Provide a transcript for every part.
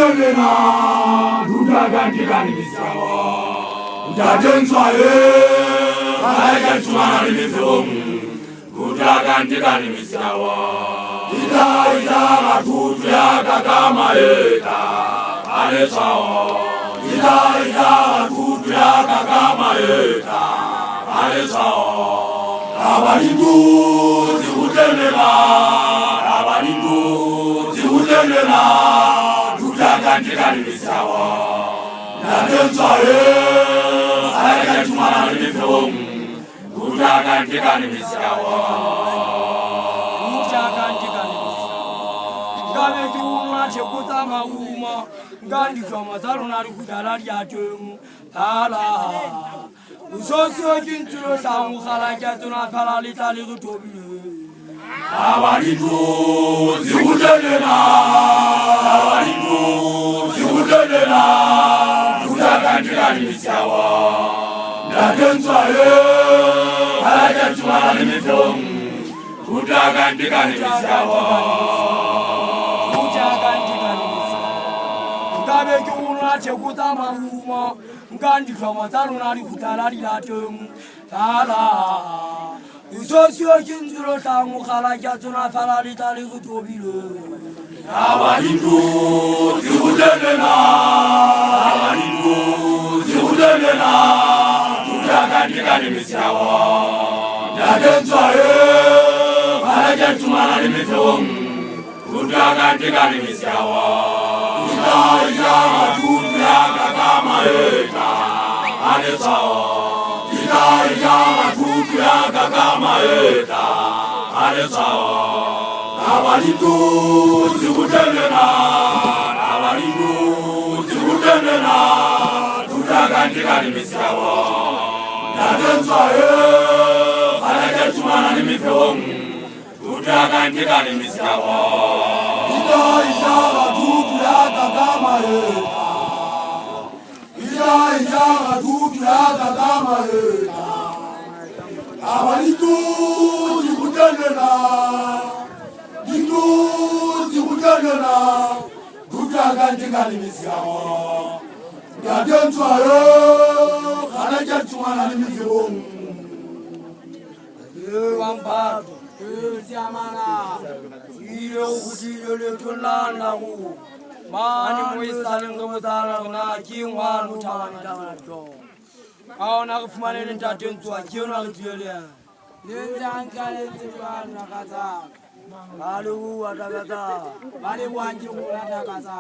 Zikutelena, Dudagantikani Misawa, Dadenswaye, Ayatumana Mifum, Dudagantikani Misawa, Ida, Tutia, Kakamaeta, Alesao, Ida, Tutia, Kakamaeta, Alesao, Abanibu, Zikutelena, Abanibu, Zikutelena. Dudagantikani Misawa, Dadenswaye, Ayatumana Mifum, Dudagantikani Misawa. Gabe juna chekuta mauma, gandi kama zaruna rukudala yatemu, hala. Usosio kinturo samu khala jatuna khala litali rutobile. Abanibu, Zikutelena, Abanibu, Zikutelena, Dudagantikani Misawa, Dadenswaye, Ayatumana Mifum, Dudagantikani Misawa. Gabe juna chekuta mauma, gandi kama zaruna rukudala yatemu, hala. Usosio kinturo samu khala jatuna khala litali rutobile. Abanibu, Zikutelena, Abanibu, Zikutelena, Dudagantikani Misawa, Dadenswaye, Ayatumana Mifum, Dudagantikani Misawa. Ida, Tutia, Kakamaeta, Alesao, Ida, Tutia, Kakamaeta, Alesao. Abanibu, Zikutelena, Abanibu, Zikutelena, Dudagantikani Misawa, Dadenswaye, Ayatumana Mifum, Dudagantikani Misawa. Ida, Tutia, Kakamaeta, Ida, Tutia, Kakamaeta. Abanibu, Zikutelena, Zikutelena, Dudagantikani Misawa, Dadenswaye, Ayatumana Mifum. Wampado, Siamana, Iyo Kuchio Letulana, Mani Muisalingamutana, Kingwan Tanato. How now Fumani Tattoo, Kino Julia. Ninjankale Nakata, Malu Atagata, Mali Wanju Atagata.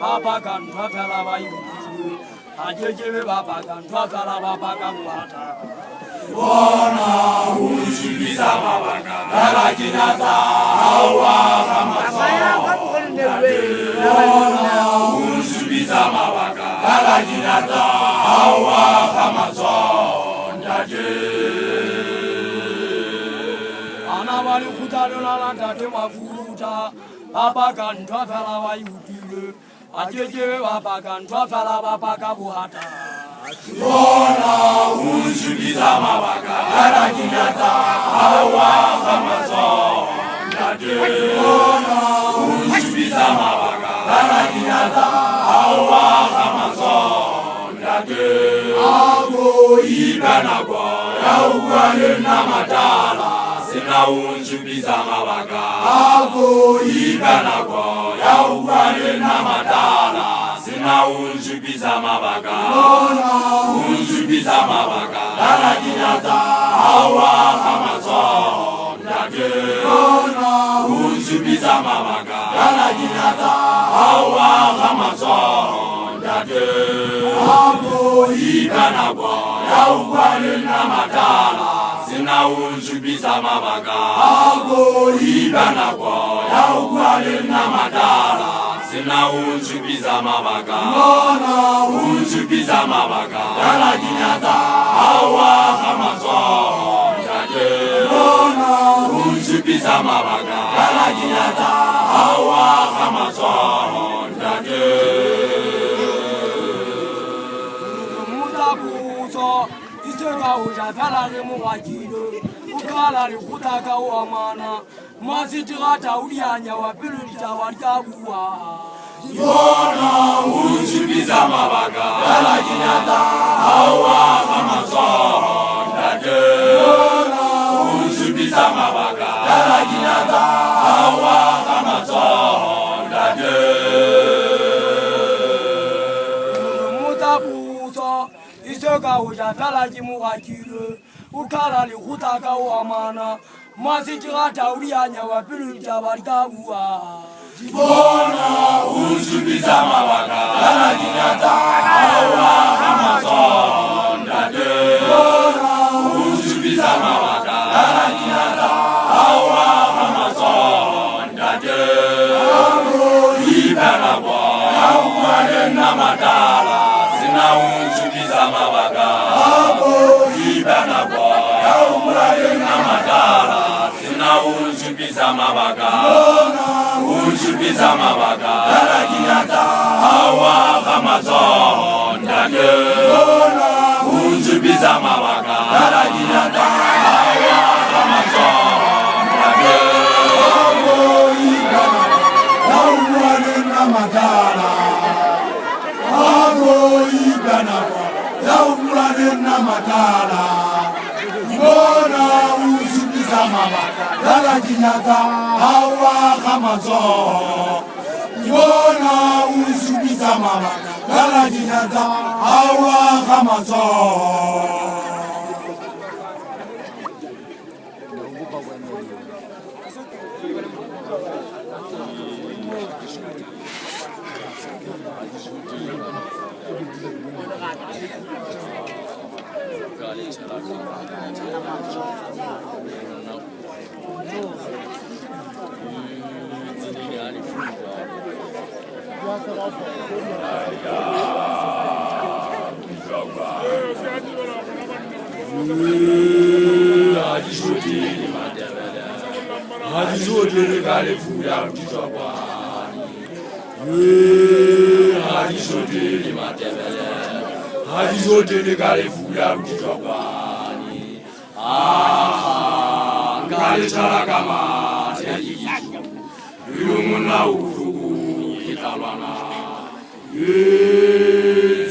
Papa can travel by you. I give you Papa can travel about Papa. Bona, who should be Samabaka, Rakinata, Awa, Bona, who should be Samabaka, Rakinata, Awa, Amazon, Anavali Kutarana, Tatimafuta, Papa can travel by you. I give you Papa can travel about Papa. Bona, who should be Samabaka, Rakinata, Awa, Amazon, Bona, who should be Samabaka, Rakinata, Awa, Amazon, Abo, Ibanagwa, Yauane Namatala, Sinaun should be Samabaka, Abo, Ibanagwa, Yauane Namatala. Sina unjubiza mabaka unjubiza mabaka dala kinyaza awa Amazon dage unjubiza mabaka dala kinyaza awa Amazon dage abo ibanagwa ya ukwale na madala sina unjubiza mabaka abo ibanagwa ya ukwale na madala sina unjubiza mabaka unjubiza mabaka dala kinyaza awa Amazon dage unjubiza mabaka dala kinyaza awa Amazon dage mutabuzo isega uja dala remwakilo ukala likutaka uamana Mazitirata ulianya wapilita walikabuwa Yona unjubiza mabaka dala kinyaza awa Amazon dage Yona unjubiza mabaka dala kinyaza awa Amazon dage Mutabuzo isega uja dala kimuwakile ukala likutaka uamana Mazitirata ulianya wapilita walikabuwa Yona unjubiza mabaka dala kinyaza awa Amazon dage Yona unjubiza mabaka dala kinyaza awa Amazon dage Abo ibanagwa ya ukwale na madala sina unjubiza mabaka Abo ibanagwa ya ukwale na madala sina unjubiza mabaka unjubiza mabaka dala kinyaza awa Amazon dage unjubiza mabaka dala kinyaza awa Amazon dage Yauwane na madala Abo ibanagwa Yauwane na madala Yona unjubiza mabaka dala kinyaza awa Amazon Yona unjubiza mabaka dala kinyaza awa Amazon Hadizodele gale fuya mtitwabani Hadizodele matebele Hadizodele gale fuya mtitwabani Gale charakama tejikisu Yumuna ufugu italwana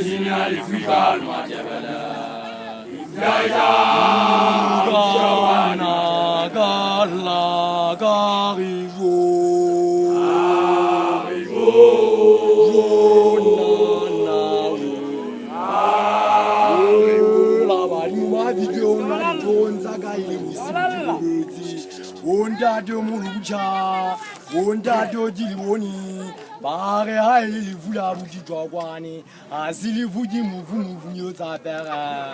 Zina lifuika matebele Yaya Gana Gala Garivo Ondado mulucha, ondado jiliboni, bare haili livula bujitwa kwani, asili fuji muvu nyota pera.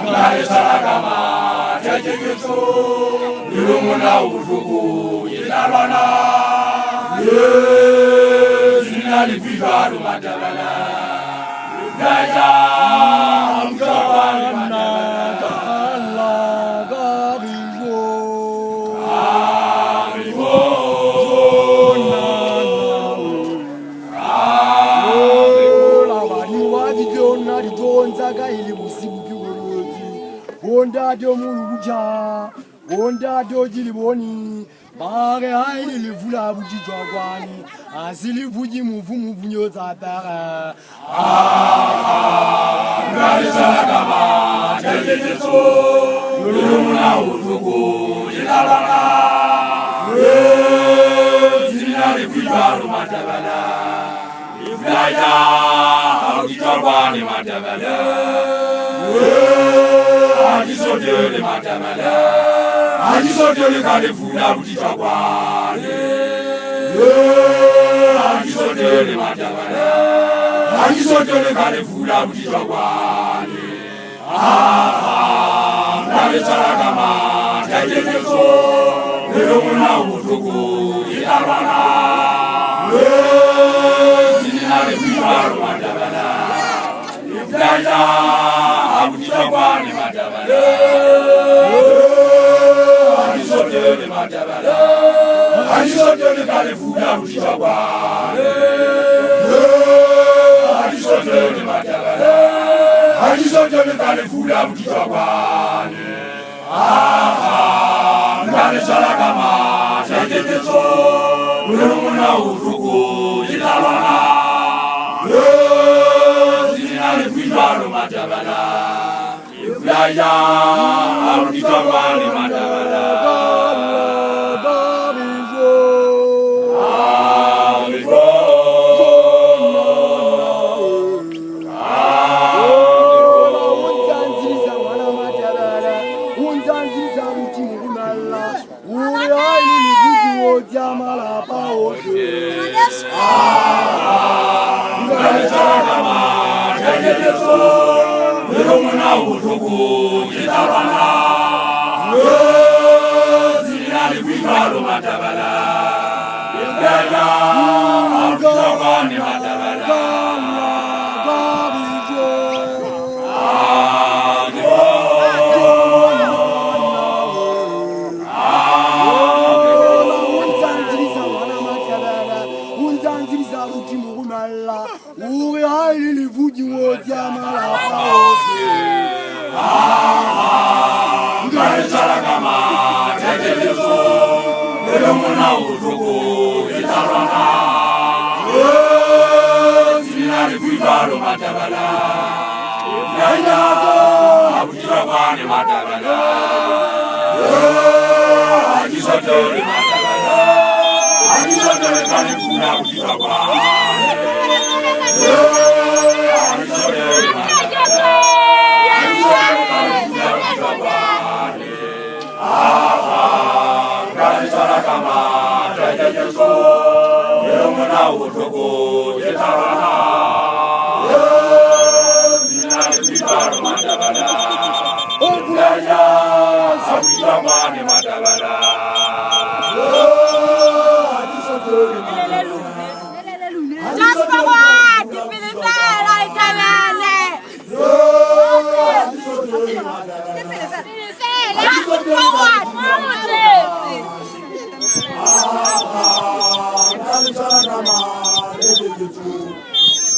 Ngale sarakama, tejeketo, nilumuna ufuku, yitalwana, zina livika lumatabana, gaja, mkawana, Ondado mulucha, ondado jiliboni, bare haili livula bujitwa kwani, asili fuji muvu nyota pera. Ngale sarakama, tejeketo, nilumuna ufuku, yitalwana, zina livika lumatabana. Iflaya Auditawani Matabala Adisodele Matabala Adisodele Kalefula Auditawani Adisodele Matabala Adisodele Kalefula Auditawani Nale Sarakama Tajeso Elomuna Utuku Itabana Sinale Pimaru Matabala Iflaya Auditawani Matabala Adisodele Matabala Adisodele Kalefula Auditawani Adisodele Matabala Adisodele Kalefula Auditawani Nale Sarakama Tajeso Elomuna Utuku Itabana Sinale Pimaru Matabala Iflaya Auditawani Matabala Elomuna Utuku Itabana Sinale Pimaru Matabala Iflaya Auditawani Matabala Elomuna Utuku Itabana Sinale Pimaru Matabala Iflaya Auditawani Matabala Adisodele Matabala Adisodele Kalefula Auditawani Adisodele Matabala Adisodele Kalefula Auditawani Nale Sarakama Tajeso Elomuna Utuku Itabana Sinale Pimaru Matabala Iflaya Auditawani Matabala Adisodele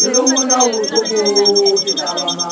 Elomuna Utuku Itabana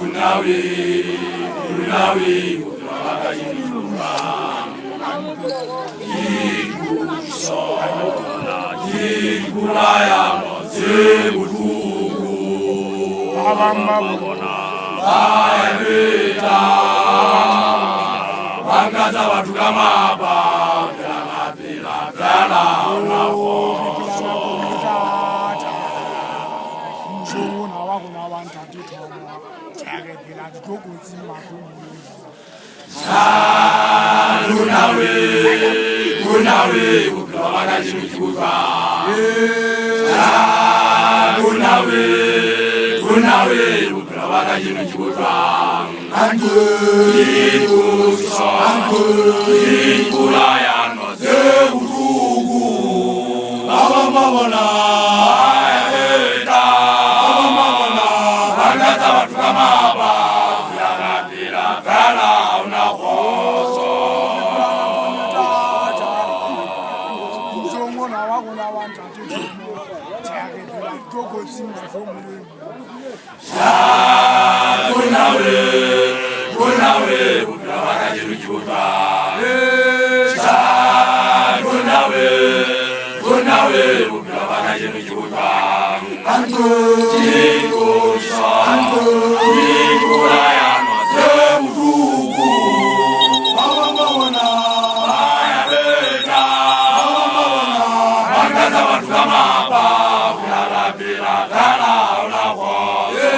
Unawi Kulaya Sebutuku Ayabeta Bangaza watu kama hapa bila tala unakoso Mshuna wako na wantati thono Chake bila kukuzi makumu Kunawe ukawaka chinu kikuka Kunawe ukawaka chinu kikuka Kulaya noze urugu Abamabona Ayabeta Abamabona Bangaza watu kama hapa bila kala unakoso Mshuna wako na wantati thono Chake bila kukuzi makumu Kunawe ukawaka chinu kikuka Kunawe ukawaka chinu kikuka Kulaya noze urugu Abamabona Ayabeta Bangaza watu kama hapa bila kala unakoso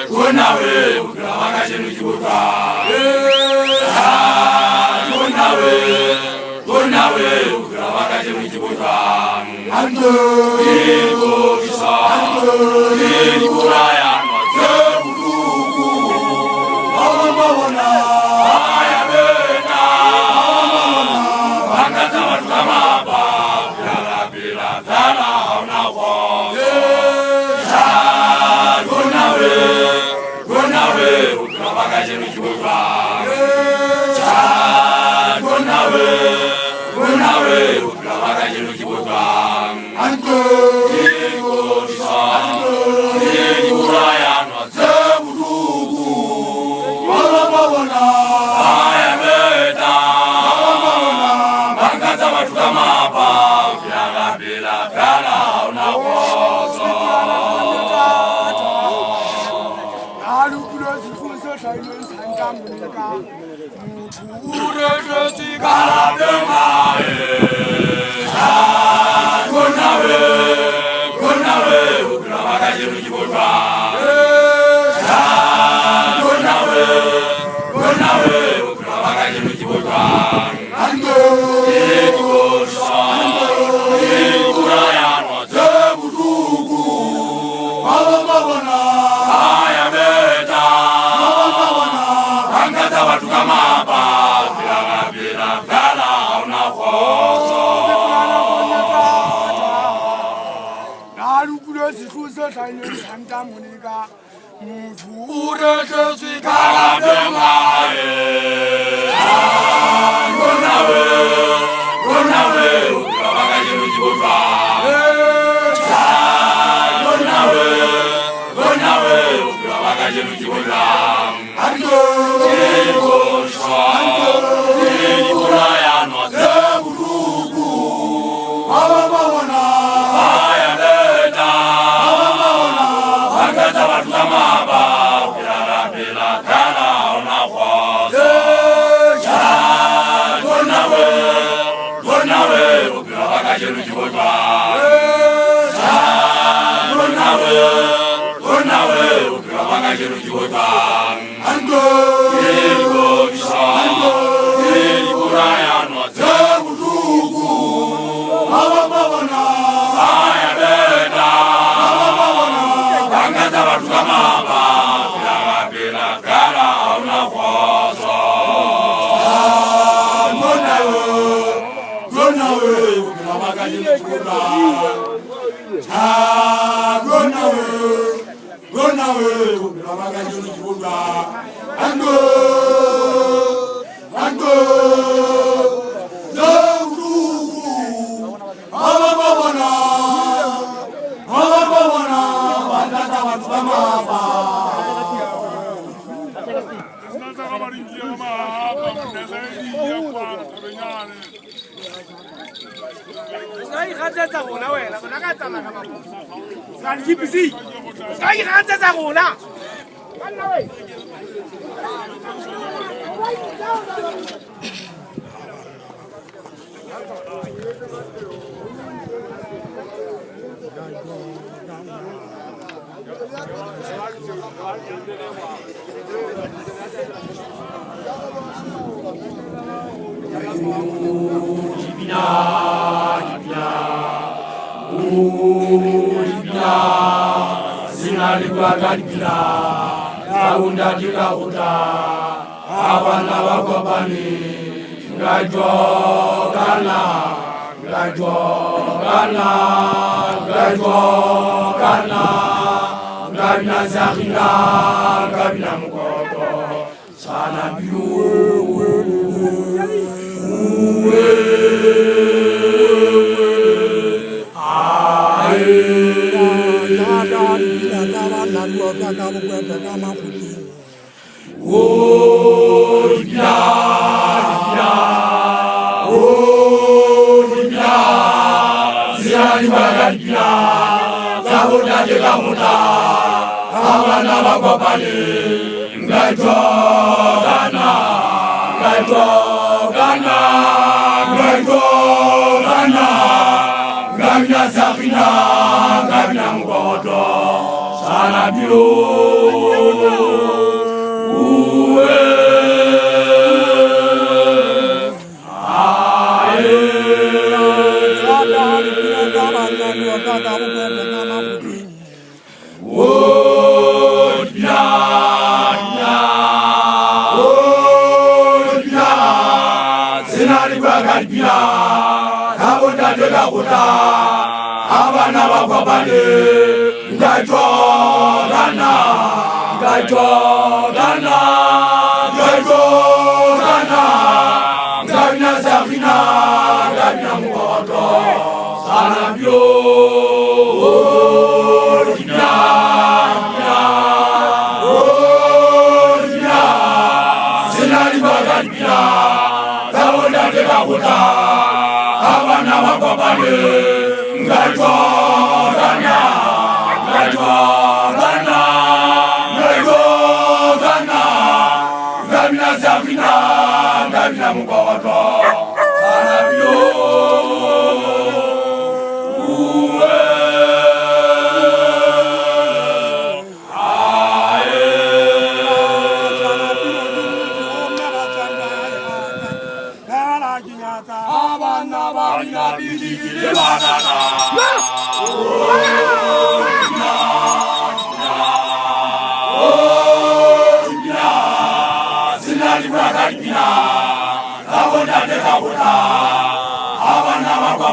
Kunawe ukawaka chinu kikuka Kunawe ukawaka chinu kikuka Kulaya noze urugu Abamabona Ayabeta Bangaza watu kama hapa bila tala unakoso Kunawe ukawaka chinu kikuka Kunawe ukawaka chinu kikuka Kulaya noze urugu Abamabona Ayabeta Bangaza watu kama hapa bila kala unakoso Alukulozi kuzo shayun sanjamunika Urejesi kalabemae Kunawe ukawaka chinu kikuka Kunawe ukawaka chinu kikuka Kulaya noze urugu Abamabona Ayabeta Bangaza watu kama hapa bila kala unakoso Alukulozi kuzo shayun sanjamunika Urejesi kalabemae Kunawe ukawaka chinu kikuka Kunawe ukawaka chinu kikuka Kulaya noze urugu Abamabona Ayabeta Bangaza watu kama hapa bila kala unakoso Kunawe ukawaka chinu kikuka Kunawe ukawaka chinu kikuka Kulaya noze urugu Abamabona Ayabeta Bangaza watu kama hapa bila kala unakoso Kunawe ukawaka chinu kikuka Kunawe ukawaka chinu kikuka Abamabona Bangaza watu kama hapa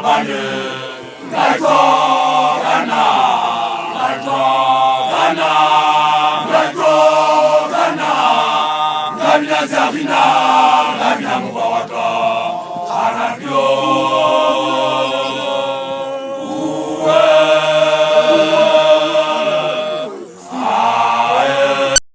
Abana